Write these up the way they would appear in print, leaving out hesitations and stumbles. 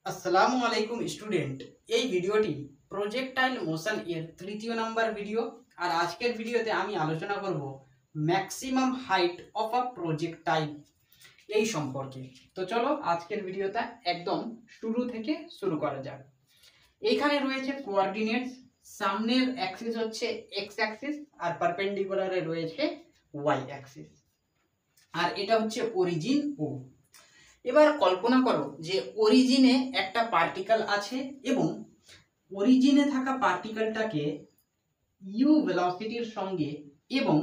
আসসালামু আলাইকুম স্টুডেন্ট। এই ভিডিওটি প্রজেক্টাইল মোশন এর তৃতীয় নাম্বার ভিডিও। আর আজকের ভিডিওতে আমি আলোচনা করব maximum height of a projectile এই সম্পর্কে। তো চলো আজকের ভিডিওটা একদম শুরু থেকে শুরু করা যাক। এইখানে রয়েছে কোঅর্ডিনেটস, সামনের অ্যাক্সিস হচ্ছে এক্স অ্যাক্সিস আর পারপেন্ডিকুলারে রয়েছে ওয়াই অ্যাক্সিস, আর এটা হচ্ছে অরিজিন ও। এবার কল্পনা করো যে অরিজিনে একটা পার্টিকেল আছে এবং অরিজিনে থাকা পার্টিকেলটাকে ইউ ভেলোসিটির সঙ্গে এবং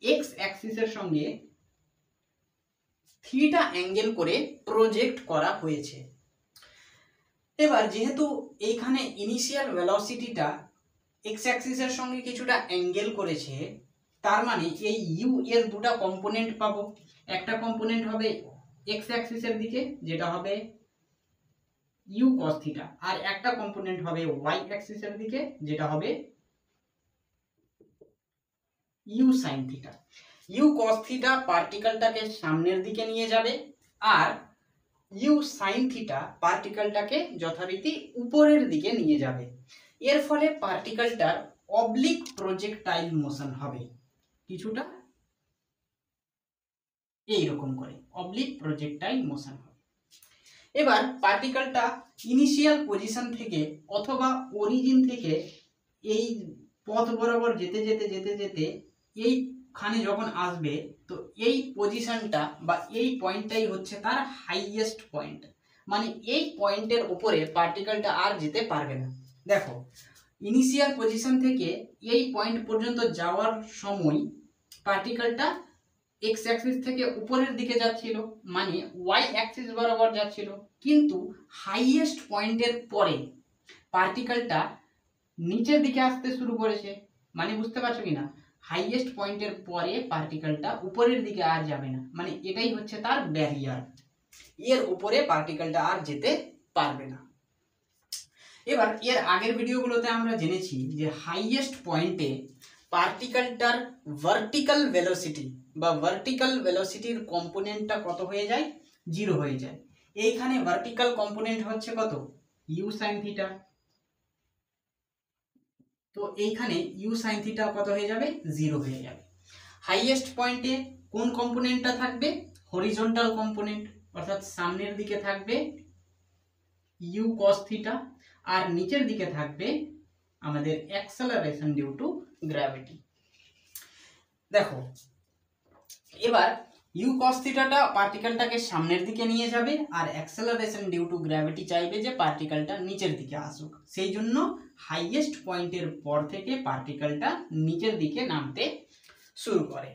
এক্স অ্যাক্সিসের সঙ্গে থিটা অ্যাঙ্গেল করে প্রজেক্ট করা হয়েছে। এবার যেহেতু এইখানে ইনিশিয়াল ভেলোসিটিটা এক্স অ্যাক্সিসের সঙ্গে কিছুটা অ্যাঙ্গেল করেছে, তার মানে এই ইউ এর দুটো কম্পোনেন্ট পাবো। একটা কম্পোনেন্ট হবে এক্স অ্যাক্সিসের দিকে, যেটা হবে ইউ কস থিটা, আর একটা কম্পোনেন্ট হবে ওয়াই অ্যাক্সিসের দিকে, যেটা হবে u sine theta. U cos theta পার্টিকেলটাকে সামনের দিকে নিয়ে যাবে, আর ইউ সাইন থিটা পার্টিকেলটাকে যথারীতি উপরের দিকে নিয়ে যাবে। এর ফলে পার্টিকেলটার অবলিক প্রজেক্টাইল মোশন হবে, কিছুটা এইরকম করে অবলিক প্রজেক্টাইল মোশন হবে। এবার পার্টিকেলটা ইনিশিয়াল পজিশন থেকে অথবা অরিজিন থেকে এই পথ বরাবর যেতে যেতে যেতে যেতে এইখানে যখন আসবে, তো এই পজিশনটা বা এই পয়েন্টটাই হচ্ছে তার হাইয়েস্ট পয়েন্ট। মানে এই পয়েন্টের উপরে পার্টিকেলটা আর যেতে পারবে না। দেখো, ইনিশিয়াল পজিশন থেকে এই পয়েন্ট পর্যন্ত যাওয়ার সময় পার্টিকেলটা এক্স অ্যাক্সিস থেকে উপরের দিকে যাচ্ছিল, মানে ওয়াই অ্যাক্সিস বরাবর যাচ্ছিল, কিন্তু হাইয়েস্ট পয়েন্টের পরে পার্টিকেলটা নিচের দিকে আসতে শুরু করেছে। মানে বুঝতে পারছো কি না? হাইয়েস্ট পয়েন্টের পরে পার্টিকেলটা উপরের দিকে আর যাবে না, মানে এটাই হচ্ছে তার ব্যারিয়ার। এর উপরে পার্টিকেলটা আর যেতে পারবে না। এবার এর আগের ভিডিওগুলোতে আমরা জেনেছি যে হাইয়েস্ট পয়েন্টে পার্টিকেলটার ভার্টিক্যাল ভেলোসিটি বা ভার্টিক্যাল ভেলোসিটির কম্পোনেন্টটা কত হয়ে যায়? 0 হয়ে যায়। এইখানে ভার্টিক্যাল কম্পোনেন্ট হচ্ছে কত? U sine theta. তো এইখানে ইউ সাইন থিটা কত হয়ে যাবে? 0 হয়ে যাবে। হাইয়েস্ট পয়েন্টে কোন কম্পোনেন্টটা থাকবে? হরিজন্টাল কম্পোনেন্ট, অর্থাৎ সামনের দিকে থাকবে ইউ কস থিটা, আর নিচের দিকে থাকবে আমাদের অ্যাক্সেলারেশন ডিউ টু গ্র্যাভিটি। দেখো, এবার ইউ কস থিটাটা পার্টিকেলটাকে সামনের দিকে নিয়ে যাবে, আর অ্যাক্সেলারেশন ডিউ টু গ্র্যাভিটি চাইবে যে পার্টিকেলটা নিচের দিকে আসুক। সেই জন্য হাইয়েস্ট পয়েন্টের পর থেকে পার্টিকেলটা নিচের দিকে নামতে শুরু করে।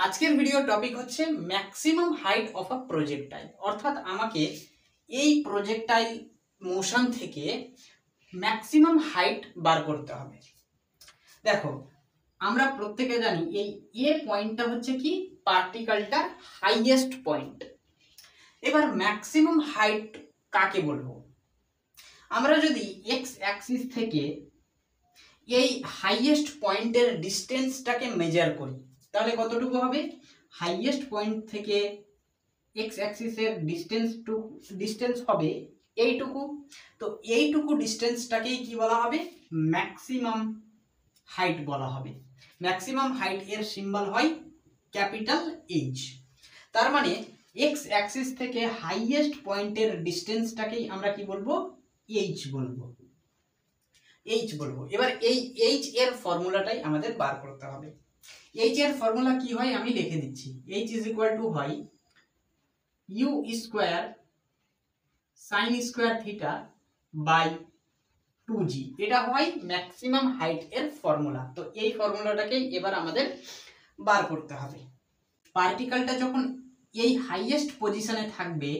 আজকের ভিডিও টপিক হচ্ছে maximum height of a projectile, অর্থাৎ আমাকে এই প্রজেক্টাইল মোশন থেকে ম্যাক্সিমাম হাইট বার করতে হবে। দেখো, আমরা প্রত্যেকে জানি এই এ পয়েন্টটা হচ্ছে কি পার্টিকেলটার হাইয়েস্ট পয়েন্ট। এবার ম্যাক্সিমাম হাইট কাকে বলবো? আমরা যদি এক্স অ্যাক্সিস থেকে এই হাইয়েস্ট পয়েন্টের ডিস্টেন্সটাকে মেজার করি, তাহলে কতটুকু হবে? হাইয়েস্ট পয়েন্ট থেকে এক্স অ্যাক্সিসের ডিস্টেন্স হবে এইটুকু। তো এইটুকু ডিস্টেন্সটাকেই কি বলা হবে? ম্যাক্সিমাম হাইট বলা হবে। ম্যাক্সিমাম হাইট এর সিম্বল হয় ক্যাপিটাল এইচ। তার মানে এক্স অ্যাক্সিস থেকে হাইয়েস্ট পয়েন্টের ডিস্টেন্সটাকেই আমরা কি বলবো? এইচ বলবো। এইচ বলবো। এবার এই এইচ এর ফর্মুলাটাই আমাদের বার করতে হবে। এইচ এর ফর্মুলা কি হয় আমি লিখে দিচ্ছি। এইচ ইজ ইকুয়াল টু হয় u square sine square theta by 2g। এটা হয় ম্যাক্সিমাম হাইট এর ফর্মুলা। তো এই ফর্মুলাটাকেই এবার আমাদের বার করতে হবে। পার্টিকেলটা যখন এই হাইয়েস্ট পজিশনে থাকবে,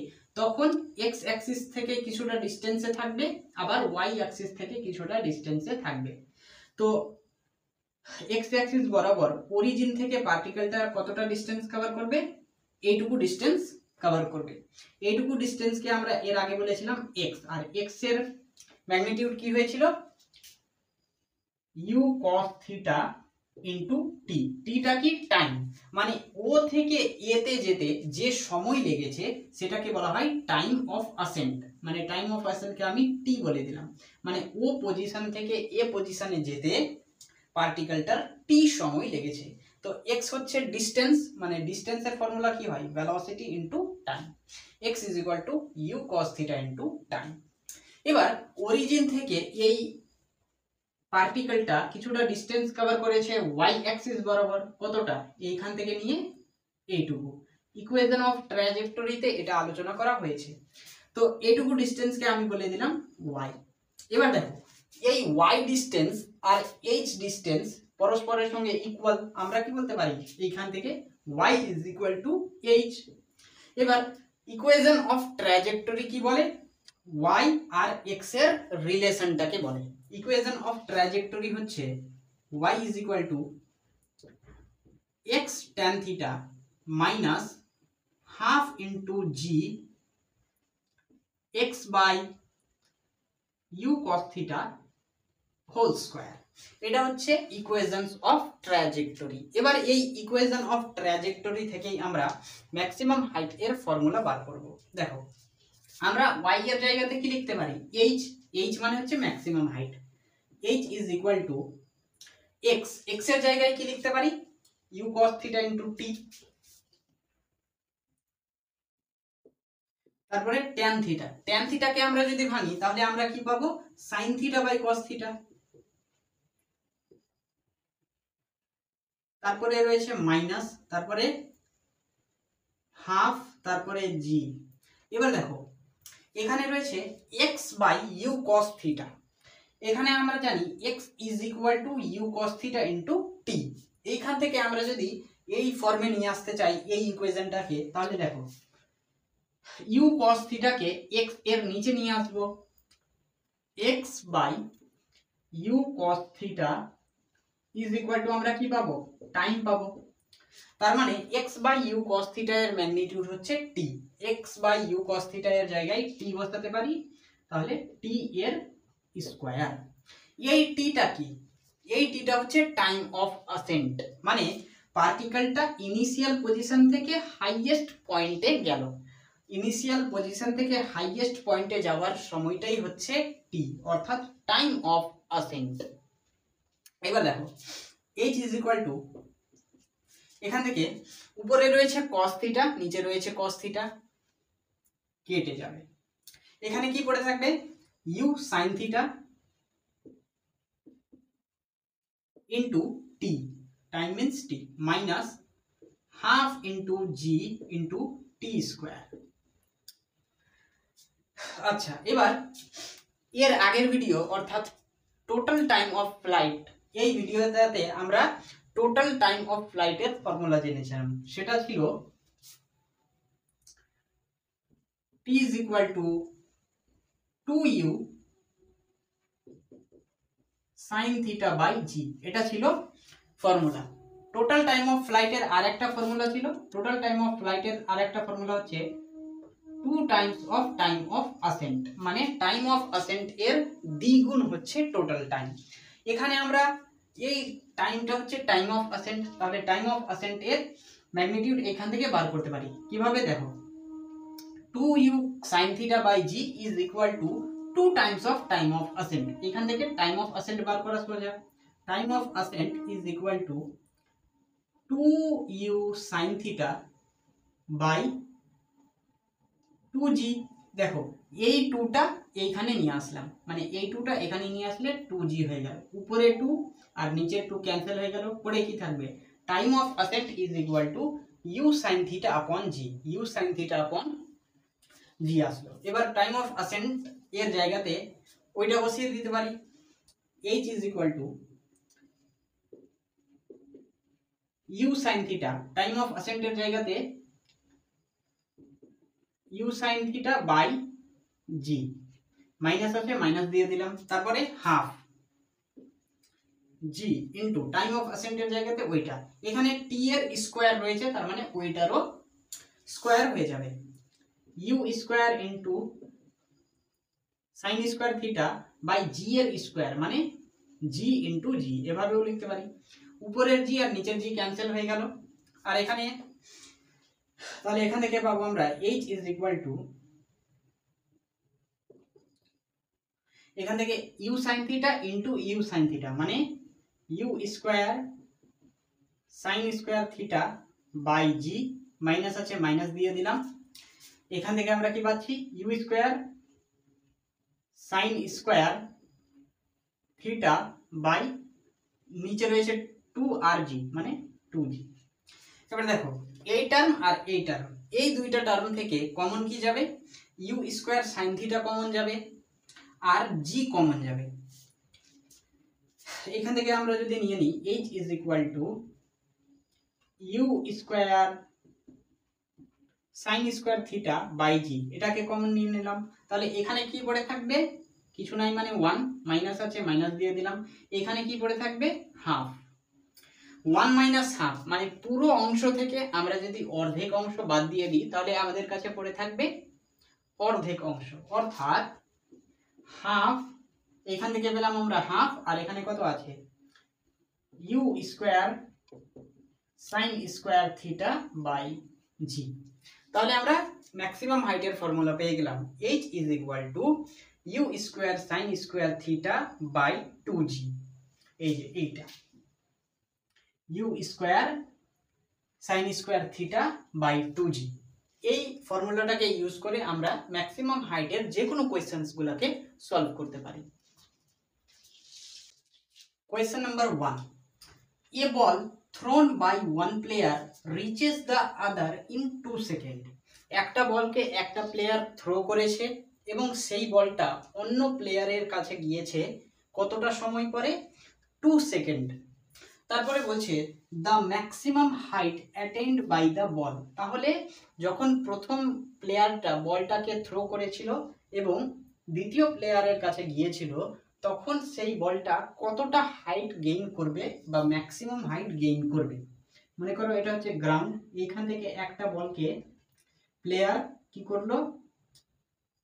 তখন এক্স অ্যাক্সিস থেকে কিছুটা ডিস্টেন্সে থাকবে, আবার ওয়াই অ্যাক্সিস থেকে কিছুটা ডিস্টেন্সে থাকবে। তো এক্স অ্যাক্সিস বরাবর অরিজিন থেকে পার্টিকেলটা কতটা ডিস্টেন্স কভার করবে? এইটুকু ডিস্টেন্স কভার করবে। এইটুকু ডিস্টেন্সকে আমরা এর আগে বলেছিলাম এক্স, আর এক্স এর ম্যাগনিটিউড কি হয়েছিল? You cos theta into T. টিটা কি? টাইম। মানে ও থেকে এতে যেতে যে সময় লেগেছে সেটাকে বলা হয় টাইম অফ অ্যাসেন্ট। মানে টাইম অফ অ্যাসেন্টকে আমি টি বলে দিলাম। মানে ও পজিশন থেকে এ পজিশনে যেতে পার্টিকেলটার টি সময় লেগেছে। তো এক্স হচ্ছে ডিস্টেন্স, মানে ডিস্টেন্সের ফর্মুলা কি হয়? Velocity into time. X is equal to u cos theta into time. এবার অরিজিন থেকে এই পার্টিকেলটা কিছুটা ডিস্টেন্স কভার করেছে ওয়াই অ্যাক্সিস বরাবর। কতটা? এইখান থেকে নিয়ে এইটুকু। ইকুয়েশন অফ ট্র্যাজেক্টরিতে এটা আলোচনা করা হয়েছে। তো এইটুকু ডিস্টেন্সকে আমি বলে দিলাম ওয়াই। এবার দেখো এই ওয়াই ডিস্টেন্স আর এইচ ডিস্টেন্স পরস্পরের সঙ্গে ইকুয়াল। আমরা কি বলতে পারি? এইখান থেকে Y is equal to H. এবার ইকুয়েশন অফ ট্র্যাজেক্টরি কি বলে? ওয়াই আর এক্স এর রিলেশনটাকে বলে। ইকুয়েশন অফ ট্র্যাজেক্টরি হচ্ছে y is equal to x tan theta minus half into g x by u cos theta whole square। এটা হচ্ছে ইকুয়েশনস অফ ট্র্যাজেক্টরি। এবার এই ইকুয়েশন অফ ট্র্যাজেক্টরি থেকেই আমরা ম্যাক্সিমাম হাইট এর ফর্মুলা বার করব। দেখো আমরা y এর জায়গাতে কি লিখতে পারি? h মানে হচ্ছে maximum height. h is equal to x, x এর জায়গায় কি লিখতে পারি? u cos theta into t। তারপরে tan theta, tan theta কে আমরা যদি ভাঙি তাহলে আমরা কি পাবো? sin theta by cos theta। তারপরে রয়েছে মাইনাস, তারপরে হাফ, তারপরে g। এবার দেখো এখানে রয়েছে x by u cos theta। এখানে আমরা জানি x is equal to u cos theta into t। এইখান থেকে আমরা যদি এই ফর্মে নিয়ে আসতে চাই এই ইকুয়েশনটাকে, তাহলে দেখো u cos theta কে x এর নিচে নিয়ে আসব। x by u cos theta is equal to আমরা কি পাবো? টাইম পাবো। তার মানে x by u cos theta এর ম্যাগনিটিউড হচ্ছে t। x by u cos theta এর জায়গায় t বসাতে পারি, তাহলে t এর স্কয়ার। এই টিটা কি? এই টিটা হচ্ছে টাইম অফ অ্যাসেন্ট। মানে পার্টিকেলটা ইনিশিয়াল পজিশন থেকে হাইয়েস্ট পয়েন্টে গেল। ইনিশিয়াল পজিশন থেকে হাইয়েস্ট পয়েন্টে যাওয়ার সময়টাই হচ্ছে টি, অর্থাৎ টাইম অফ অ্যাসেন্ট। এবার দেখো h is equal to, এখান থেকে উপরে রয়েছে cos থিটা, নিচে রয়েছে cos থিটা, কেটে যাবে। এখানে কি পড়ে থাকবে? u sin theta into t, time means t, minus half into g into t square। আচ্ছা এবার এর আগের ভিডিও অর্থাৎ টোটাল টাইম অফ ফ্লাইট, এই ভিডিওটাতে আমরা টোটাল টাইম অফ ফ্লাইটের ফর্মুলা জেনেছিলাম। সেটা ছিল t is equal to 2u sin theta by g। এটা ছিল ফর্মুলা। টোটাল টাইম অফ ফ্লাইটের আরেকটা ফর্মুলা ছিল, টোটাল টাইম অফ ফ্লাইটের আরেকটা ফর্মুলা হচ্ছে 2 times of time of accent. মানে টাইম অফ অ্যাসেন্ট এর দ্বিগুণ হচ্ছে টোটাল টাইম। এখানে আমরা এই টাইমটা হচ্ছে টাইম অফ অ্যাসেন্ট, তাহলে টাইম অফ অ্যাসেন্ট এর ম্যাগনিটিউড এখান থেকে বার করতে পারি। কিভাবে? দেখো 2u sin theta by g is equal to 2 times of time of ascent। এখান থেকে টাইম অফ অ্যাসেন্ট বার করা সোজা। Time of accent is equal to 2u sin theta by 2g। দেখো এই 2টা এইখানে নিয়ে আসলাম, মানে এই 2টা এখানে নিয়ে আসলে 2g হয়ে গেল। উপরে 2 আর নিচে 2 ক্যান্সেল হয়ে গেল, পরে কি থাকবে? Time of accent is equal to u sin theta upon g, u sin theta upon g আসলো। এবার টাইম অফ অ্যাসেন্ট এর জায়গাতে ওইটা বসিয়ে দিতে পারি। h is equal to u sin theta, time of accent এর জায়গাতে u sin theta by g, minus আছে মাইনাস দিয়ে দিলাম, তারপরে half g into time of accent এর জায়গাতে ওইটা, এখানে t এর স্কয়ার রয়েছে তার মানে ওইটারও স্কয়ার হয়ে যাবে। u square into sin square theta by g এর স্কয়ার, মানে g ইনটু g, এভাবেও লিখতে পারি। উপরের জি আর নিচের জি ক্যান্সেল হয়ে গেল। আর এখানে তাহলে এখান থেকে পাবো আমরা h ইজ ইকুয়াল টু, এখান থেকে u sine theta into u sine theta, মানে u square sine square theta by g, minus আছে মাইনাস দিয়ে দিলাম। এখান থেকে আমরা কি পাচ্ছি, u square sine square theta by নিচে রয়েছে 2rg মানে 2g। এবার দেখো এই টার্ম আর এই টার্ম, এই দুইটা টার্ম থেকে কমন কি যাবে, u square sine theta common যাবে আর জি কমন যাবে। এখান থেকে আমরা যদি নিয়ে নিই h is equal to u square sine square theta by g, এটাকে কমন নিয়ে নিলাম। তাহলে এখানে কি পড়ে থাকবে, কিছু নাই মানে 1, মাইনাস আছে মাইনাস দিয়ে দিলাম। এখানে কি পড়ে থাকবে, হাফ। 1 মাইনাস হাফ মানে পুরো অংশ থেকে আমরা যদি অর্ধেক অংশ বাদ দিয়ে দিই তাহলে আমাদের কাছে পড়ে থাকবে অর্ধেক অংশ, অর্থাৎ হাফ। এখান থেকে পেলাম আমরা হাফ, আর এখানে কত আছে, u square sine square theta by g. তাহলে আমরা ম্যাক্সিমাম হাইটের ফর্মুলা পেয়ে গেলাম, h is equal to u square sine square theta by 2g। এই যে এইটা u square sine square theta by 2g, এই ফর্মুলাটাকে ইউজ করে আমরা ম্যাক্সিমাম হাইটের যে কোনো কোয়েশ্চেন্স গুলোকে সলভ করতে পারি। Question number 1, a ball thrown by one player reaches the other in 2 second. একটা বলকে একটা প্লেয়ার থ্রো করেছে এবং সেই বলটা অন্য প্লেয়ারের কাছে গিয়েছে কতটা সময় পরে, 2 সেকেন্ড। তারপরে বলছে the maximum height attained by the ball. তাহলে যখন প্রথম প্লেয়ারটা বলটাকে থ্রো করেছিল এবং দ্বিতীয় প্লেয়ারের কাছে গিয়েছিল তখন সেই বলটা কতটা হাইট গেইন করবে বা ম্যাক্সিমাম হাইট গেইন করবে। মনে করো এটা হচ্ছে গ্রাউন্ড, এইখান থেকে একটা বলকে প্লেয়ার কি করলো,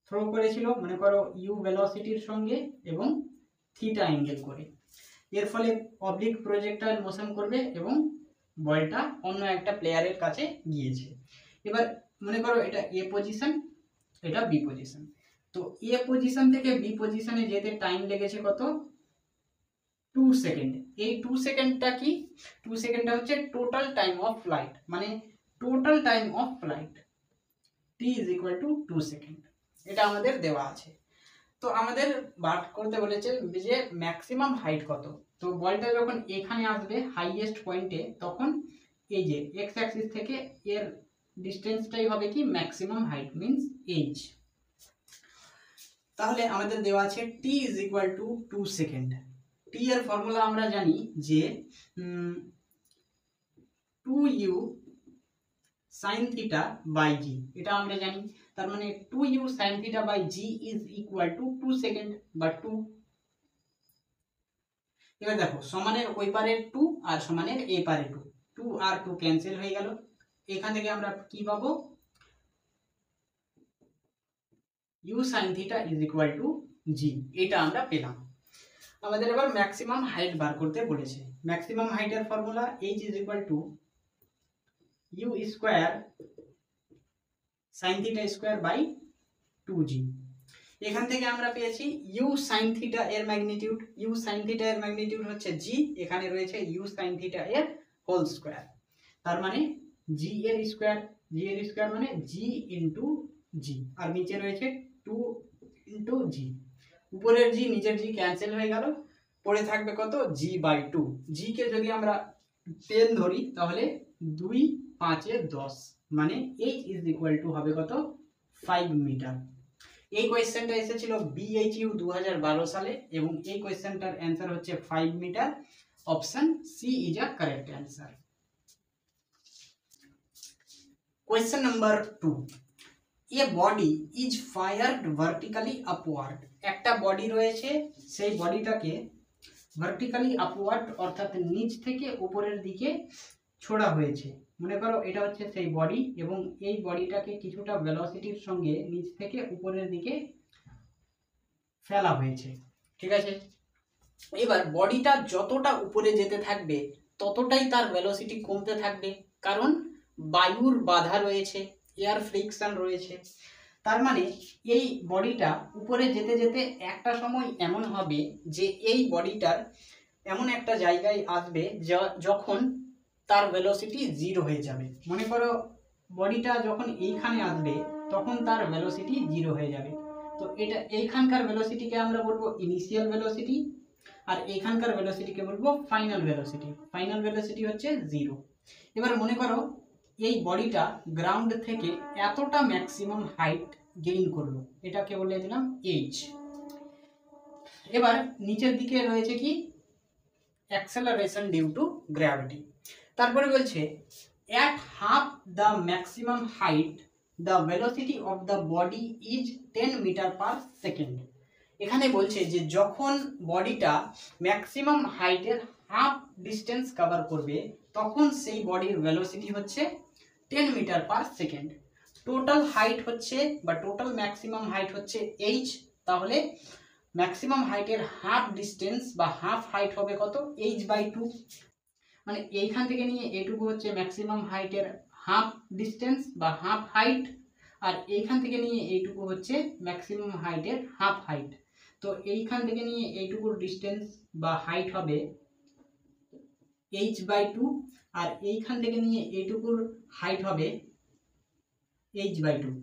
থ্রো করেছিল, মনে করো ইউ ভেলোসিটির সঙ্গে এবং থিটা অ্যাঙ্গেল করে। এর ফলে অবলিক প্রজেক্টাইল মোশন করবে এবং বলটা অন্য একটা প্লেয়ারের কাছে গিয়েছে। এবার মনে করো এটা এ পজিশন, এটা বি পজিশন। তো এ পজিশন থেকে বি পজিশনে যেতে টাইম লেগেছে কত, 2 সেকেন্ড। এই 2 সেকেন্ডটা কি, 2 সেকেন্ডটা হচ্ছে টোটাল টাইম অফ ফ্লাইট, মানে total time of flight t is equal to 2 second. এটা আমাদের দেওয়া আছে। তো আমাদের বার করতে বলেছে যে ম্যাক্সিমাম হাইট কত। তো বলটা যখন এখানে আসবে হাইয়েস্ট পয়েন্টে তখন এই যে এক্স অ্যাক্সিস থেকে এর ডিসটেন্সটাই হবে কি ম্যাক্সিমাম হাইট মিন্স h। তাহলে আমাদের দেওয়া আছে t is equal to 2 second. t এর ফর্মুলা আমরা জানি যে 2u sin theta by g, এটা আমরা জানি। তার মানে 2u sin theta by g is equal to 2 second বা 2। এবার দেখো সমানের ওই পারে 2 আর সমানের এই পারে 2, 2 আর 2 ক্যান্সেল হয়ে গেল। এখান থেকে আমরা কি পাবো, u sin থিটা ইজ ইকুয়াল টু g, এটা আমরা পেলাম। আমাদের এবার ম্যাক্সিমাম হাইট বার করতে বলেছে। ম্যাক্সিমাম হাইটের formula h is equal to u square sin theta square by 2g। এখান থেকে আমরা পেয়েছি u sin থিটা এর ম্যাগনিটিউড, u sin থিটা এর ম্যাগনিটিউড হচ্ছে g, এখানে রয়েছে u sin থিটা এর হোল স্কয়ার। তার মানে g এর স্কয়ার মানে g ইনটু g, আর নিচে রয়েছে 2 ইনটু g। উপরের g নিচের g ক্যান্সেল হয়ে গেল, পড়ে থাকবে কত, g বাই 2। g কে যদি আমরা 10 ধরি তাহলে 2 5 এ 10, মানে h ইজ ইকুয়াল টু হবে কত, 5 মিটার। এই কোয়েশ্চেনটা এসেছিল BHU 2012 সালে এবং এই কোয়েশ্চেনটার অ্যান্সার হচ্ছে 5 metre. Option C is a correct answer. Question number 2, a body is fired vertically upward. একটা বডি রয়েছে, সেই বডিটাকে ভার্টিক্যালি আপওয়ার্ড অর্থাৎ নিচ থেকে উপরের দিকে ছোড়া হয়েছে। মনে করো এটা হচ্ছে সেই বডি এবং এই বডিটাকে কিছুটা ভেলোসিটির সঙ্গে নিচ থেকে উপরের দিকে ফেলা হয়েছে, ঠিক আছে। এবার বডিটা যতটা উপরে যেতে থাকবে ততটাই তার ভেলোসিটি কমতে থাকবে, কারণ বায়ুর বাধা রয়েছে, এয়ার ফ্রিকশন রয়েছে। তার মানে এই বডিটা উপরে যেতে যেতে একটা সময় এমন হবে যে এই বডিটার এমন একটা জায়গায় আসবে যখন তার ভেলোসিটি 0 হয়ে যাবে। মনে করো বডিটা যখন এইখানে আসবে তখন তার ভেলোসিটি 0 হয়ে যাবে। তো এটা এইখানকার ভেলোসিটিকে আমরা বলবো ইনিশিয়াল ভেলোসিটি, আর এইখানকার ভেলোসিটিকে বলবো ফাইনাল ভেলোসিটি। ফাইনাল ভেলোসিটি হচ্ছে 0। এবার মনে করো এই বডিটা গ্রাউন্ড থেকে এতটা ম্যাক্সিমাম হাইট গেইন করলো, এটাকে বলে দিলাম এইচ। এবার নিচের দিকে রয়েছে কি অ্যাক্সেলারেশন ডিউ টু গ্র্যাভিটি। তারপরে বলছে at half the maximum height the velocity of the body is 10 metre per second. এখানে বলছে যে যখন বডিটা ম্যাক্সিমাম হাইটের হাফ ডিস্টেন্স কভার করবে তখন সেই বডির ভেলোসিটি হচ্ছে 10 metre per second. Total height হচ্ছে বা টোটাল ম্যাক্সিমাম হাইট হচ্ছে এইচ, তাহলে ম্যাক্সিমাম হাইটের হাফ ডিস্টেন্স বা হাফ হাইট হবে কত, h/2। মানে এইখান থেকে নিয়ে এটুকু হচ্ছে ম্যাক্সিমাম হাইটের হাফ ডিস্টেন্স বা হাফ হাইট, আর এইখান থেকে নিয়ে এইটুকু হচ্ছে ম্যাক্সিমাম হাইটের হাফ হাইট। তো এইখান থেকে নিয়ে এইটুকুর ডিস্টেন্স বা হাইট হবে h/2, আর এইখান থেকে নিয়ে এইটুকুর হাইট হবে h/2।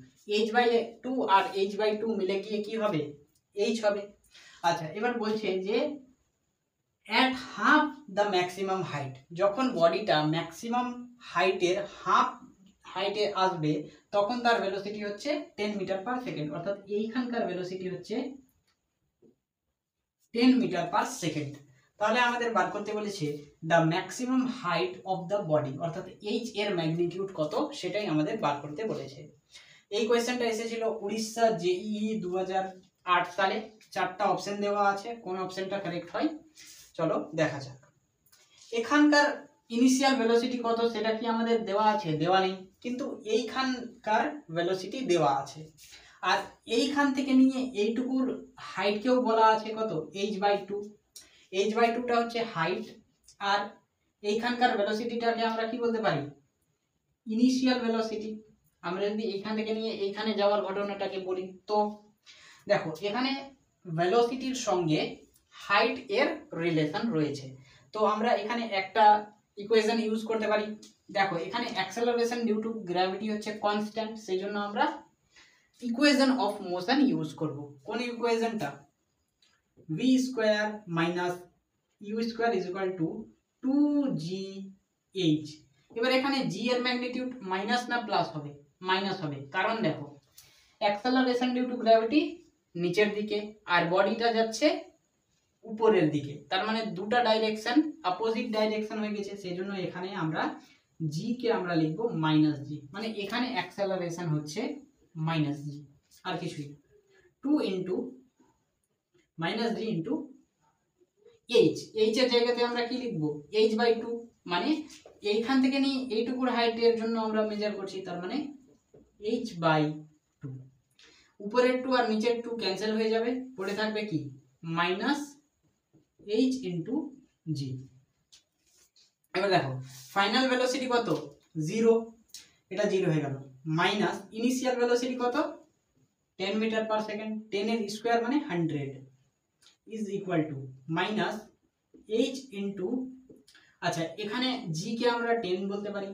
h/2 আর h/2 মিলে গিয়ে কি হবে, h হবে। আচ্ছা, এবার বলছে যে at half the maximum height, যখন বডিটা ম্যাক্সিমাম হাইটের হাফ হাইটে আসবে তখন তার ভেলোসিটি হচ্ছে 10 মিটার পার সেকেন্ড, অর্থাৎ এইখানকার ভেলোসিটি হচ্ছে 10 মিটার পার সেকেন্ড। তাহলে আমাদের বার করতে বলেছে the maximum height of the body, অর্থাৎ এইচ এর ম্যাগনিটিউড কত সেটাই আমাদের বার করতে বলেছে। এই কোয়েশ্চেনটা এসেছিল উড়িষ্যা জেইই 2008 সালে। 4টা অপশন দেওয়া আছে, কোন অপশনটা কারেক্ট হয় চলো দেখা যাক। এখানকার ইনিশিয়াল ভেলোসিটি কত সেটা কি আমাদের দেওয়া আছে, দেওয়া নেই, কিন্তু এইখানকার ভেলোসিটি দেওয়া আছে। আর এইখান থেকে নিয়ে এইটুকুর হাইটকেও বলা আছে কত, h/2। h/2টা হচ্ছে হাইট, আর এইখানকার ভেলোসিটিটাকে আমরা কি বলতে পারি, ইনিশিয়াল ভেলোসিটি। আমরা যদি এইখান থেকে নিয়ে এইখানে যাওয়ার ঘটনাটাকে বলি, তো দেখো এখানে ভেলোসিটির সঙ্গে হাইট এর রিলেশন রয়েছে। তো আমরা এখানে একটা ইকুয়েশন ইউজ করতে পারি। দেখো এখানে অ্যাক্সেলারেশন ডিউ টু গ্র্যাভিটি হচ্ছে কনস্ট্যান্ট, সেই জন্য আমরা ইকুয়েশন অফ মোশন ইউজ করব। কোন ইকুয়েশনটা, v square minus u square is equal two 2gh। এবার এখানে g এর ম্যাগনিটিউড মাইনাস না প্লাস হবে, মাইনাস হবে, কারণ দেখো অ্যাক্সেলারেশন ডিউ টু গ্র্যাভিটি নিচের দিকে আর বডিটা যাচ্ছে উপরের দিকে, তার মানে দুটো ডাইরেকশন অপোজিট ডাইরেকশন হয়ে গেছে, সেজন্য এখানে আমরা g কে আমরা লিখব মাইনাস g, মানে এখানে অ্যাক্সেলারেশন হচ্ছে মাইনাস g আর কিছুই। 2 into minus g into h, h এর জায়গাতে আমরা কি লিখব, h/2, মানে এইখান থেকে নিয়ে এইটুকুর হাইটের জন্য আমরা মেজার করছি, তার মানে h/2। উপরের 2 আর নিচের 2 ক্যান্সেল হয়ে যাবে, পড়ে থাকবে কি মাইনাস h ইনটু g। এবার দেখো ফাইনাল ভেলোসিটি কত, 0, এটা 0 হয়ে গেল, মাইনাস ইনিশিয়াল ভেলোসিটি কত 10 মিটার পার সেকেন্ড, 10 এর স্কয়ার মানে 100 is equal two minus h into, আচ্ছা এখানে g কে আমরা 10 বলতে পারি,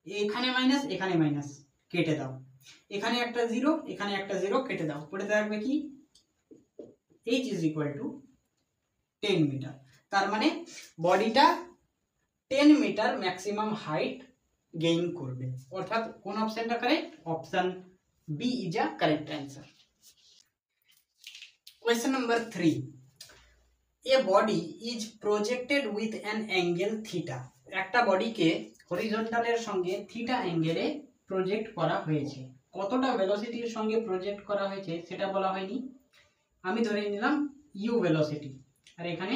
এখানে মাইনাস এখানে মাইনাস কেটে দাও, এখানে একটা 0 এখানে একটা 0 কেটে দাও, পড়ে থাকবে কি h is equal to 10 metre. তার মানে বডিটা 10 মিটার ম্যাক্সিমাম হাইট গেইন করবে, অর্থাৎ কোন অপশনটা correct, option B is a correct answer. Question number 3. A body is projected with an angle theta. একটা বডিকে হরিজন্টালের সঙ্গে থিটা অ্যাঙ্গেলে প্রজেক্ট করা হয়েছে। কতটা ভেলোসিটির সঙ্গে প্রজেক্ট করা হয়েছে সেটা বলা হয়নি, আমি ধরে নিলাম ইউ ভেলোসিটি আর এখানে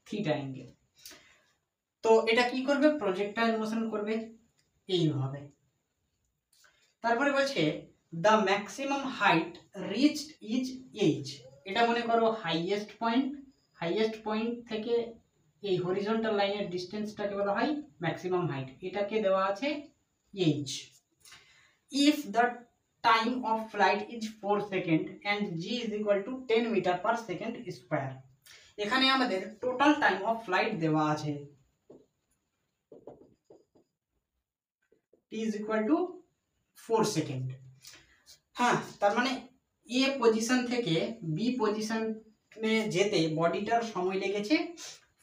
থিটা অ্যাঙ্গেল। তো এটা কি করবে, প্রজেক্টাইল মোশন করবে এইভাবে। তারপরে বলছে the maximum height reached is H. এটা মনে করো হাইয়েস্ট পয়েন্ট থেকে এই হরিজন্টাল লাইনের ডিস্টেন্সটাকে বলা হয় ম্যাক্সিমাম হাইট, এটাকে দেওয়া আছে h। If the time of flight is 4 second and g is equal to 10 metre per second square. এখানে আমাদের টোটাল টাইম অফ ফ্লাইট দেওয়া আছে, t is equal to 4 second. হ্যাঁ, তার মানে এ পজিশন থেকে বি পজিশনে যেতে বডিটার সময় লেগেছে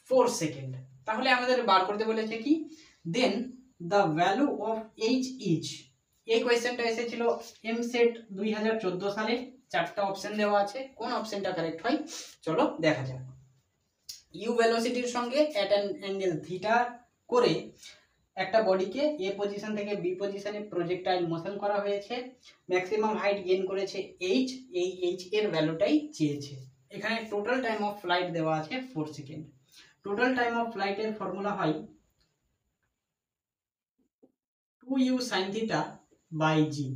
4 সেকেন্ড। তাহলে আমাদের বার করতে বলেছে কি, then the value of H is. এই কোয়েশ্চেনটা এসেছিল এমসেট 2014 সালে। 4টা অপশন দেওয়া আছে, কোন অপশনটা কারেক্ট হয় চলো দেখা যাক। ইউ ভেলোসিটির সঙ্গে অ্যাট অ্যান অ্যাঙ্গেল থিটা করে একটা বডিকে এ পজিশন থেকে বি পজিশনে প্রজেক্টাইল মোশন করা হয়েছে, ম্যাক্সিমাম হাইট গেইন করেছে এইচ, এই এইচ এর ভ্যালুটাই চেয়েছে। এখানে টোটাল টাইম অফ ফ্লাইট দেওয়া আছে 4 সেকেন্ড। টোটাল টাইম অফ ফ্লাইটের ফর্মুলা হয় 2u sin থিটা বাই জি।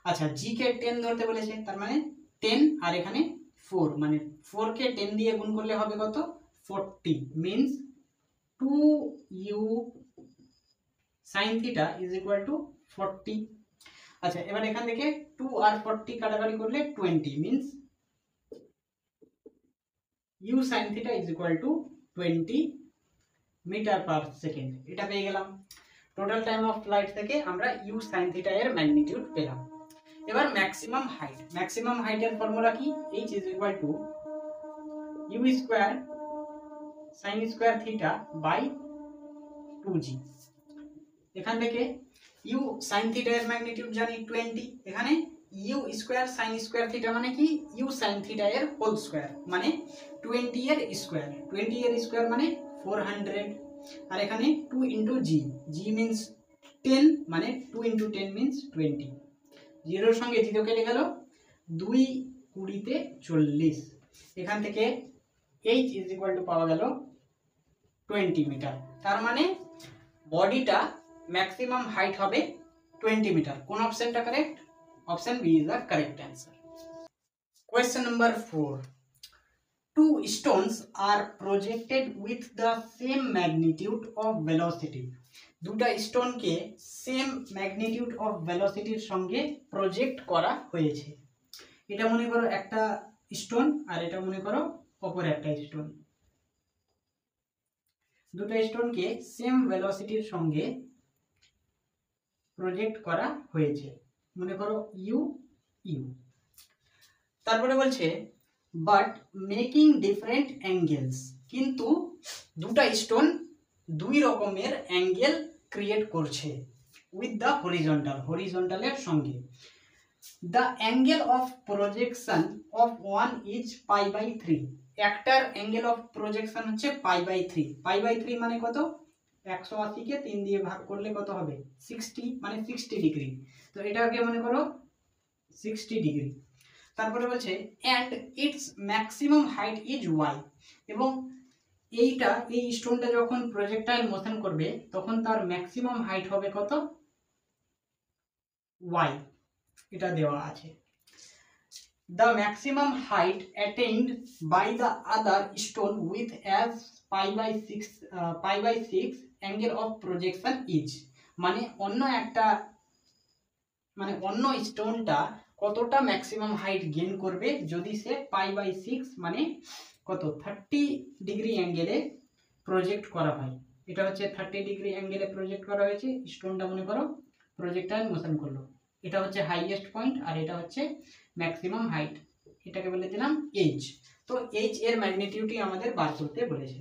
আচ্ছা, জি কে 10 ধরতে বলেছে, তার মানে 10 আর এখানে 4, মানে 4 কে 10 দিয়ে গুণ করলে হবে কত, 40, মিন্স 2u sin থিটা ইজ ইকুয়াল টু 40। আচ্ছা, এবার এখান থেকে 2 আর 40 কাটাকাটি করলে 20, মিন্স u sin থিটা is equal to 20 metre per second. এটা পেয়ে গেলাম। টোটাল টাইম অফ ফ্লাইট থেকে আমরা u sin থিটা এর ম্যাগনিটিউড পেলাম। এবার ম্যাক্সিমাম হাইট, ম্যাক্সিমাম হাইটের ফর্মুলা কি, h is equal to u square sin square theta by 2g। এখান থেকে u sin থিটা এর ম্যাগনিটিউড জানি 20, এখানে u square sin square theta মানে কি, u sin থিটা এর হোল স্কয়ার, মানে 20 এর স্কয়ার, 20 এর স্কয়ার মানে 400, আর এখানে 2 ইনটু g, g মিন্স 10, মানে 2 ইনটু 10 মিন্স 20। জিরোর সঙ্গে জিরো কেটে গেল, 2 20 40। এখান থেকে h ইজ ইকুয়াল টু পাওয়া গেল 20 মিটার। তার মানে বডিটা ম্যাক্সিমাম হাইট হবে 20 মিটার। কোন অপশনটা correct? Option B is the correct answer. Question number 4, two stones are projected with the same magnitude of velocity। দুটা স্টোনকে সেম ম্যাগনিটিউড অফ ভেলোসিটির সঙ্গে প্রজেক্ট করা হয়েছে। এটা মনে করো একটা স্টোন আর এটা মনে করো অপর একটা স্টোন। দুটো স্টোনকে সেম ভেলোসিটির সঙ্গে প্রজেক্ট করা হয়েছে, মনে করো ইউ ইউ। তারপরে বলছে বাট মেকিং ডিফারেন্ট অ্যাঙ্গেলস, কিন্তু দুটা স্টোন দুই রকমের অ্যাঙ্গেল ক্রিয়েট করছে উইথ দ্য হরিজন্টাল, হরিজন্টালের সঙ্গে। The angle of projection of one is π/3। একটার অ্যাঙ্গেল অফ প্রজেকশন হচ্ছে π/3। π/3 মানে কত, 180 কে 3 দিয়ে ভাগ করলে কত হবে, 60, মানে 60 ডিগ্রি। তো এটাকে মনে করো 60 ডিগ্রি। তারপরে বলছে and it's maximum height is Y, এবং এইটা এই স্টোনটা যখন প্রজেক্টাইল মোশন করবে তখন তার ম্যাক্সিমাম হাইট হবে কত, ওয়াই, এটা দেওয়া আছে। The maximum height attained by the other stone with as π/6 angle of projection is, মানে অন্য স্টোনটা কতটা ম্যাক্সিমাম হাইট গেইন করবে যদি সে π/6 মানে কত 30 ডিগ্রি অ্যাঙ্গেলে প্রজেক্ট করা হয়। এটা হচ্ছে 30 ডিগ্রি অ্যাঙ্গেলে প্রজেক্ট করা হয়েছে, স্টোনটা মনে করো প্রজেক্টাইল মোশন করলো। এটা হচ্ছে হাইয়েস্ট পয়েন্ট আর এটা হচ্ছে ম্যাক্সিমাম হাইট, এটাকে বলে দিলাম এইচ। তো এইচ এর ম্যাগনিটিউডই আমাদের বার করতে বলেছে।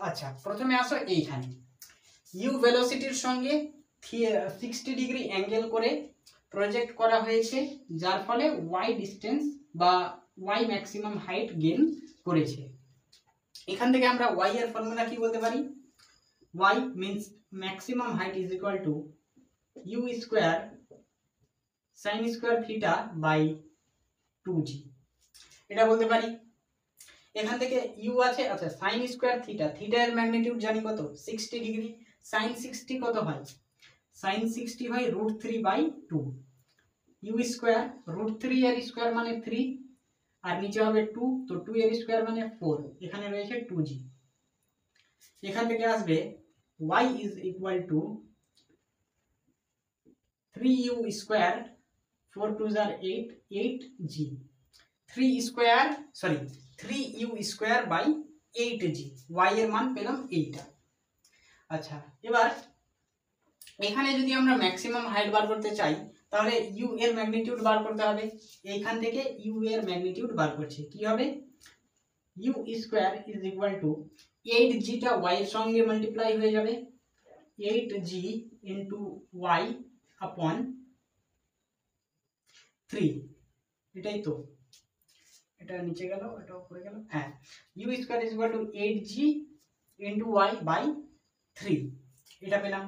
আচ্ছা, প্রথমে আসো এইখানে ইউ ভেলোসিটির সঙ্গে 60 ডিগ্রি অ্যাঙ্গেল করে প্রজেক্ট করা হয়েছে, যার ফলে ওয়াই ডিস্টেন্স বা ওয়াই ম্যাক্সিমাম হাইট গেইন করেছে। এখান থেকে আমরা ওয়াই এর ফর্মুলা কি বলতে পারি, Y means maximum height is equal to u square sine square theta by 2g, এটা বলতে পারি। এখান থেকে ইউ আছে, আচ্ছা সাইন স্কোয়ার থিটা, থিটা এর ম্যাগনিটিউড জানি কত, 60 ডিগ্রি। সাইন 60 কত হয়, সাইন 60 হয় √3/2। ইউ স্কোয়ার √3 এর স্কোয়ার মানে 3, আর নিচে হবে 2, তো 2 এর স্কোয়ার মানে 4, এখানে রয়েছে 2g। এখান থেকে আসবে y is equal to 3u square, 4 2 are 8, 8g, 3u square by 8g, y এর মান পেলাম এইটা। আচ্ছা, এবার এখানে যদি আমরা ম্যাক্সিমাম হাইট বার করতে চাই তাহলে u এর ম্যাগনিটিউড বার করতে হবে। এইখান থেকে u এর ম্যাগনিটিউড বার করছি, কি হবে u square is equal to 8g টা y এর সঙ্গে মাল্টিপ্লাই হয়ে যাবে, 8g ইন্টু y আপন 3, এটাই তো, এটা নিচে গেল, এটা উপরে গেল, হ্যাঁ, u square is equal to 8g into y by 3, এটা পেলাম।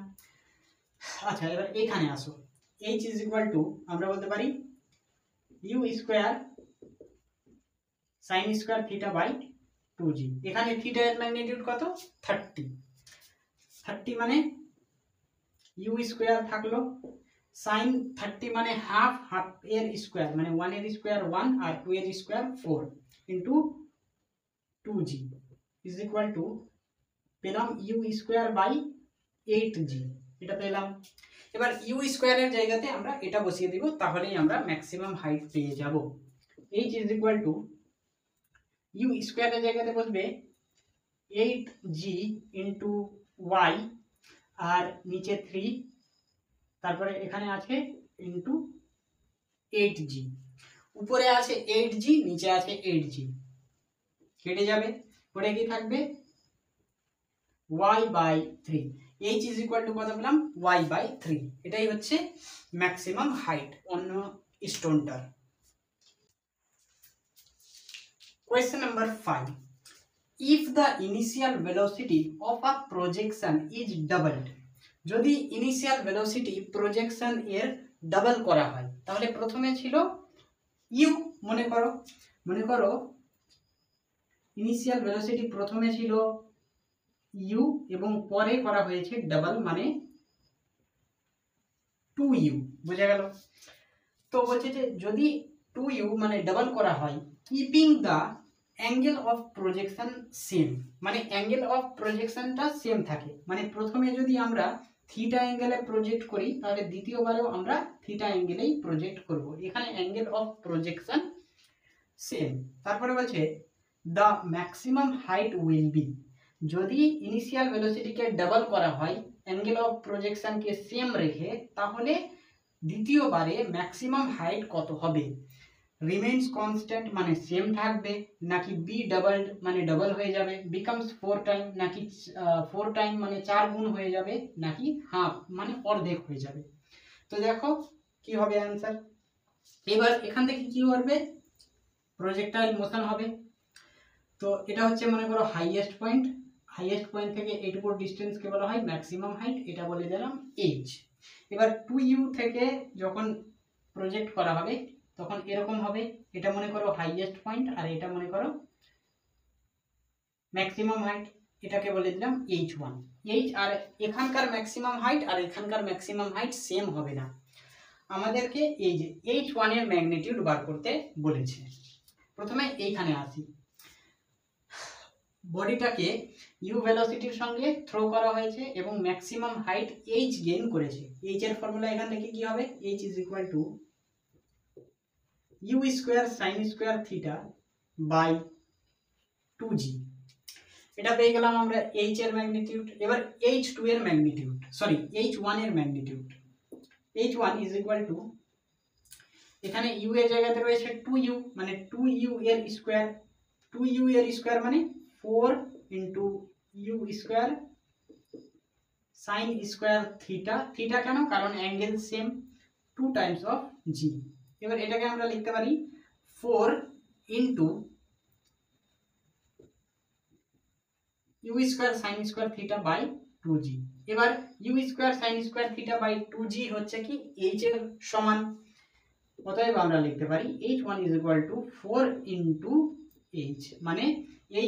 আচ্ছা, এবার এখানে আসো, h ইজ ইকুয়াল টু আমরা বলতে পারি u square sine square theta by 2g। এখানে থিটা এর ম্যাগনিটিউড কত, 30 মানে u স্কোয়ার থাকলো, সাইন 30 মানে হাফ, হাফ এর স্কোয়ার মানে 1 এর স্কোয়ার 1 আর 2 এর square 4 into 2g is equal two পেলাম u স্কোয়ার বাই 8g, এটা পেলাম। এবার u স্কোয়ারের জায়গাতে আমরা এটা বসিয়ে দিব, তাহলেই আমরা ম্যাক্সিমাম হাইট পেয়ে যাব। h is equal to u স্কোয়ারের জায়গাতে বসবে 8g ইন্টু y আর নিচে 3, তারপরে এখানে আছে ইন্টু 8g, উপরে আছে 8g, নিচে আছে 8g, কেটে যাবে, পরে কি থাকবে y by 3, h is equal to কত পেলাম, y বাই 3, এটাই হচ্ছে ম্যাক্সিমাম হাইট অন্য স্টোনটার। Question number 5. If the initial velocity of a projection is doubled, যদি ইনিশিয়াল ভেলোসিটি প্রজেকশন এর ডাবল করা হয় তাহলে প্রথমে ছিল u, মনে করো ইনিশিয়াল ভেলোসিটি প্রথমে ছিল u এবং পরে করা হয়েছে ডাবল মানে 2u, বুঝা গেল? তো বলছে যে যদি 2u মানে ডাবল করা হয় keeping the angle of projection same, মানে অ্যাঙ্গেল অফ প্রজেকশনটা সেম থাকে, মানে প্রথমে যদি আমরা থিটা অ্যাঙ্গেলে প্রজেক্ট করি তাহলে দ্বিতীয়বারেও আমরা থিটা অ্যাঙ্গেলেই প্রজেক্ট করব, এখানে অ্যাঙ্গেল অফ প্রজেকশন সেম। তারপরে বলছে the maximum height will be, যদি ইনিশিয়াল ভেলোসিটিকে ডাবল করা হয় অ্যাঙ্গেল অফ প্রজেকশনকে সেম রেখে তাহলে দ্বিতীয়বারে ম্যাক্সিমাম হাইট কত হবে, রিমেইনস কনস্ট্যান্ট মানে সেম থাকবে, নাকি বি ডাবলড মানে ডাবল হয়ে যাবে, বিকামস 4 টাইম নাকি 4 টাইম মানে 4 গুণ হয়ে যাবে, নাকি হাফ মানে অর্ধেক হয়ে যাবে। তো দেখো কি হবে অ্যান্সার। এবার এখান থেকে কি করবে, প্রজেক্টাইল মোশন হবে। তো এটা হচ্ছে মনে করো হাইয়েস্ট পয়েন্ট থেকে এইটুকু ডিস্টেন্সকে বলা হয় ম্যাক্সিমাম হাইট, এটা বলে দিলাম h। এবার 2u থেকে যখন প্রজেক্ট করা হবে তখন এরকম হবে, এটা মনে করো হাইয়েস্ট পয়েন্ট আর এটা মনে করো ম্যাক্সিমাম হাইট, এটাকে বলে দিলাম h1। h আর এখানকার ম্যাক্সিমাম হাইট আর এখানকার ম্যাক্সিমাম হাইট সেম হবে না, আমাদেরকে এই যে h1 এর ম্যাগনিটিউড বার করতে বলেছে। প্রথমে এইখানে আসি, বডিটাকে u ভেলোসিটির সঙ্গে থ্রো করা হয়েছে এবং ম্যাক্সিমাম হাইট h গেইন করেছে। h এর ফর্মুলা এখান থেকে কি হবে, h is equal to u square sine square theta by 2g, এটা পেয়ে গেলাম আমরা h এর ম্যাগনিটিউড। এবার h2 এর ম্যাগনিটিউড, সরি h1 এর magnitude, h1 is equal two এখানে u এর জায়গাতে রয়েছে 2u মানে 2u এর স্কোয়ার, 2u এর স্কোয়ার মানে 4 into u square sine square theta, theta কেন, কারণ angle same, 2 times of g। এবার এটাকে আমরা লিখতে পারি 4 into u square sine square theta by 2g। এবার u square sine square theta by 2g হচ্ছে কি h এর সমান, অতএব আমরা লিখতে পারি h1 is equal to 4 into h, মানে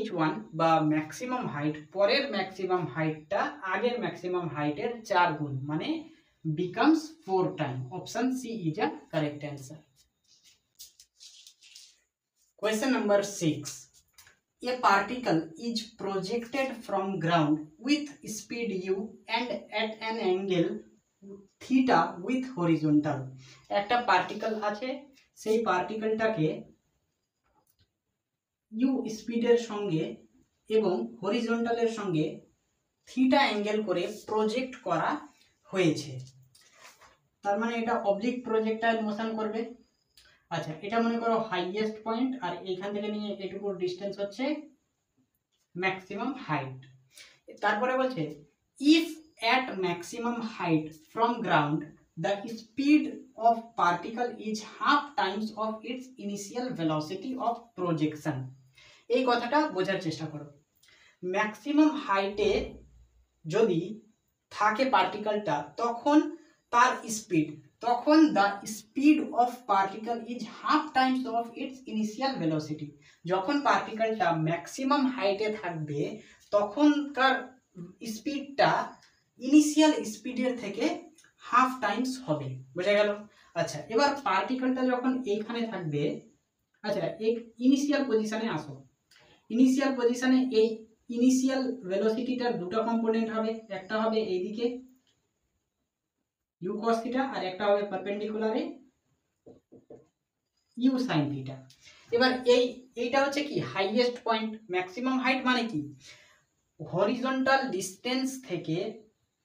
h1 বা ম্যাক্সিমাম হাইট পরের ম্যাক্সিমাম হাইটটা আগের ম্যাক্সিমাম হাইটের 4 গুণ, মানে becomes 4 time. Option C is a correct answer. Question number 6. A particle is projected from ground with speed u and at an angle theta with horizontal. একটা particle আছে, সেই পার্টিকেলটাকে you স্পিডের সঙ্গে এবং হরিজন্টালের সঙ্গে থিটা অ্যাঙ্গেল করে প্রজেক্ট করা হয়েছে। তার মানে এটা অবজেক্ট প্রজেক্টাইল মোশন করবে। আচ্ছা, এটা মনে করো হাইয়েস্ট পয়েন্ট, আর এইখান থেকে নিয়ে এটুকুর ডিস্টেন্স হচ্ছে ম্যাক্সিমাম হাইট। তারপরে বলছে if at maximum height from ground the speed of particle is half Times of its initial velocity of projection. এই কথাটা বোঝার চেষ্টা করো। ম্যাক্সিমাম হাইটে যদি থাকে পার্টিকেলটা, তখন তার স্পিড, তখন the speed of particle is half Times of its initial velocity. যখন পার্টিকেলটা ম্যাক্সিমাম হাইটে থাকবে তখনকার স্পিডটা ইনিশিয়াল স্পিডের থেকে হাফ টাইমস হবে। বোঝা গেল? আচ্ছা, এবার পার্টিকেলটা যখন এইখানে থাকবে, আচ্ছা এই ইনিশিয়াল পজিশনে আসো। ইনিশিয়াল পজিশনে এই ইনিশিয়াল ভেলোসিটিটার দুটো কম্পোনেন্ট হবে, একটা হবে এইদিকে ইউ কস থিটা আর একটা হবে পারপেন্ডিকুলারে ইউ সাইন থিটা। এবার এইটা হচ্ছে কি হাইয়েস্ট পয়েন্ট। ম্যাক্সিমাম হাইট মানে কি হরিজন্টাল ডিস্টেন্স থেকে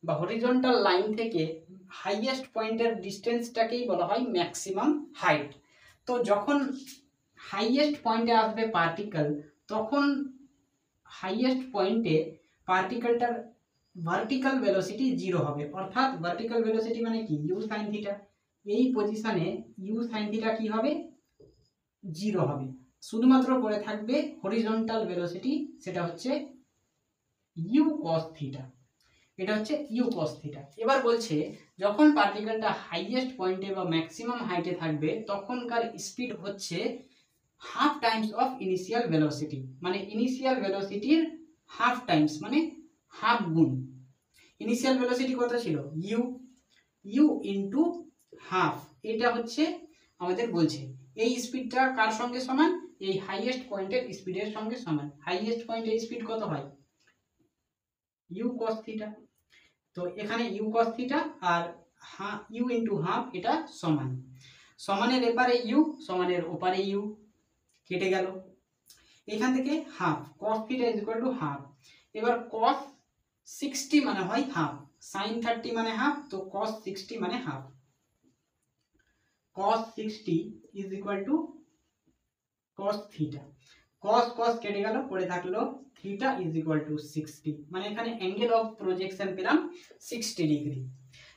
বা হরিজন্টাল লাইন থেকে হাইয়েস্ট পয়েন্টের ডিস্টেন্সটাকেই বলা হয় ম্যাক্সিমাম হাইট। তো যখন হাইয়েস্ট পয়েন্টে আসবে পার্টিকেল, তখন হাইয়েস্ট পয়েন্টে পার্টিকেলটার ভার্টিক্যাল ভেলোসিটি 0 হবে। অর্থাৎ ভার্টিক্যাল ভেলোসিটি মানে কি ইউ সাইন থিটা। এই পজিশনে ইউ সাইন থিটা কি হবে 0 হবে। শুধুমাত্র পড়ে থাকবে হরিজন্টাল ভেলোসিটি, সেটা হচ্ছে ইউ কস থিটা। এটা হচ্ছে ইউ কস থিটা। এবার বলছে যখন পার্টিকেলটা হাইয়েস্ট পয়েন্টে বা ম্যাক্সিমাম হাইটে থাকবে তখনকার স্পিড হচ্ছে half Times of initial velocity, মানে ইনিশিয়াল ভেলোসিটির হাফ টাইমস মানে হাফ গুণ। ইনিশিয়াল ভেলোসিটি কত ছিল ইউ, ইউ ইন্টু হাফ। এটা হচ্ছে আমাদের বলছে এই স্পিডটা কার সঙ্গে সমান, এই হাইয়েস্ট পয়েন্টের স্পিডের সঙ্গে সমান। হাইয়েস্ট পয়েন্টের স্পিড কত হয় ইউ কস থিটা। তো এখানে ইউ কস থিটা আর ইউ ইন্টু হাফ এটা সমান। সমানের এপারে ইউ, সমানের ওপারে ইউ, কেটে গেল। এখান থেকে half cos theta is equal to half. এবার কস 60 মানে হয় হাফ, সাইন 30 মানে হাফ, তো কস 60 মানে half. cos 60 is equal to cos theta। cos cos কেটে গেল, পড়ে থাকলো theta is equal to 60, মানে এখানে অ্যাঙ্গেল অফ প্রজেকশন পেলাম 60 ডিগ্রি।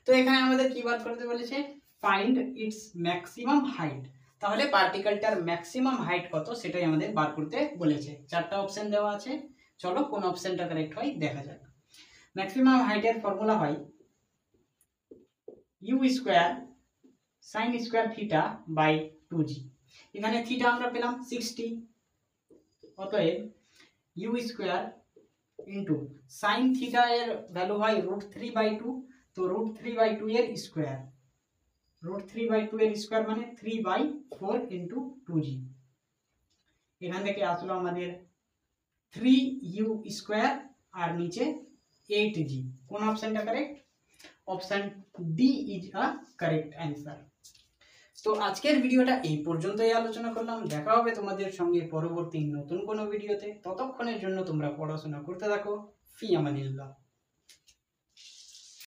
তো এখানে আমাদের কি বার করতে বলেছে ফাইন্ড ইটস ম্যাক্সিমাম হাইট। তাহলে পার্টিকেলটার ম্যাক্সিমাম হাইট কত সেটাই আমাদের বার করতে বলেছে। চারটা অপশন দেওয়া আছে, চলো কোন অপশনটা কারেক্ট হয় দেখা যাক। ম্যাক্সিমাম হাইটের ফর্মুলা হয় u square sine square theta by 2g। এখানে থিটা আমরা পেলাম 60, অতএব u square into sine theta এর ভ্যালু হয় √3/2, তো √3/2 এর স্কয়ার, √3/2 এর স্কয়ার মানে 3/4 ইন্টু 2g। এখান থেকে আসলো আমাদের 3u স্কয়ার আর নিচে 8g। কোন অপশনটা correct? Option D is a correct answer. তো আজকের ভিডিওটা এই পর্যন্তই আলোচনা করলাম। দেখা হবে তোমাদের সঙ্গে পরবর্তী নতুন কোনো ভিডিওতে। ততক্ষণের জন্য তোমরা পড়াশোনা করতে থাকো। ফি আমানিল্লাহ।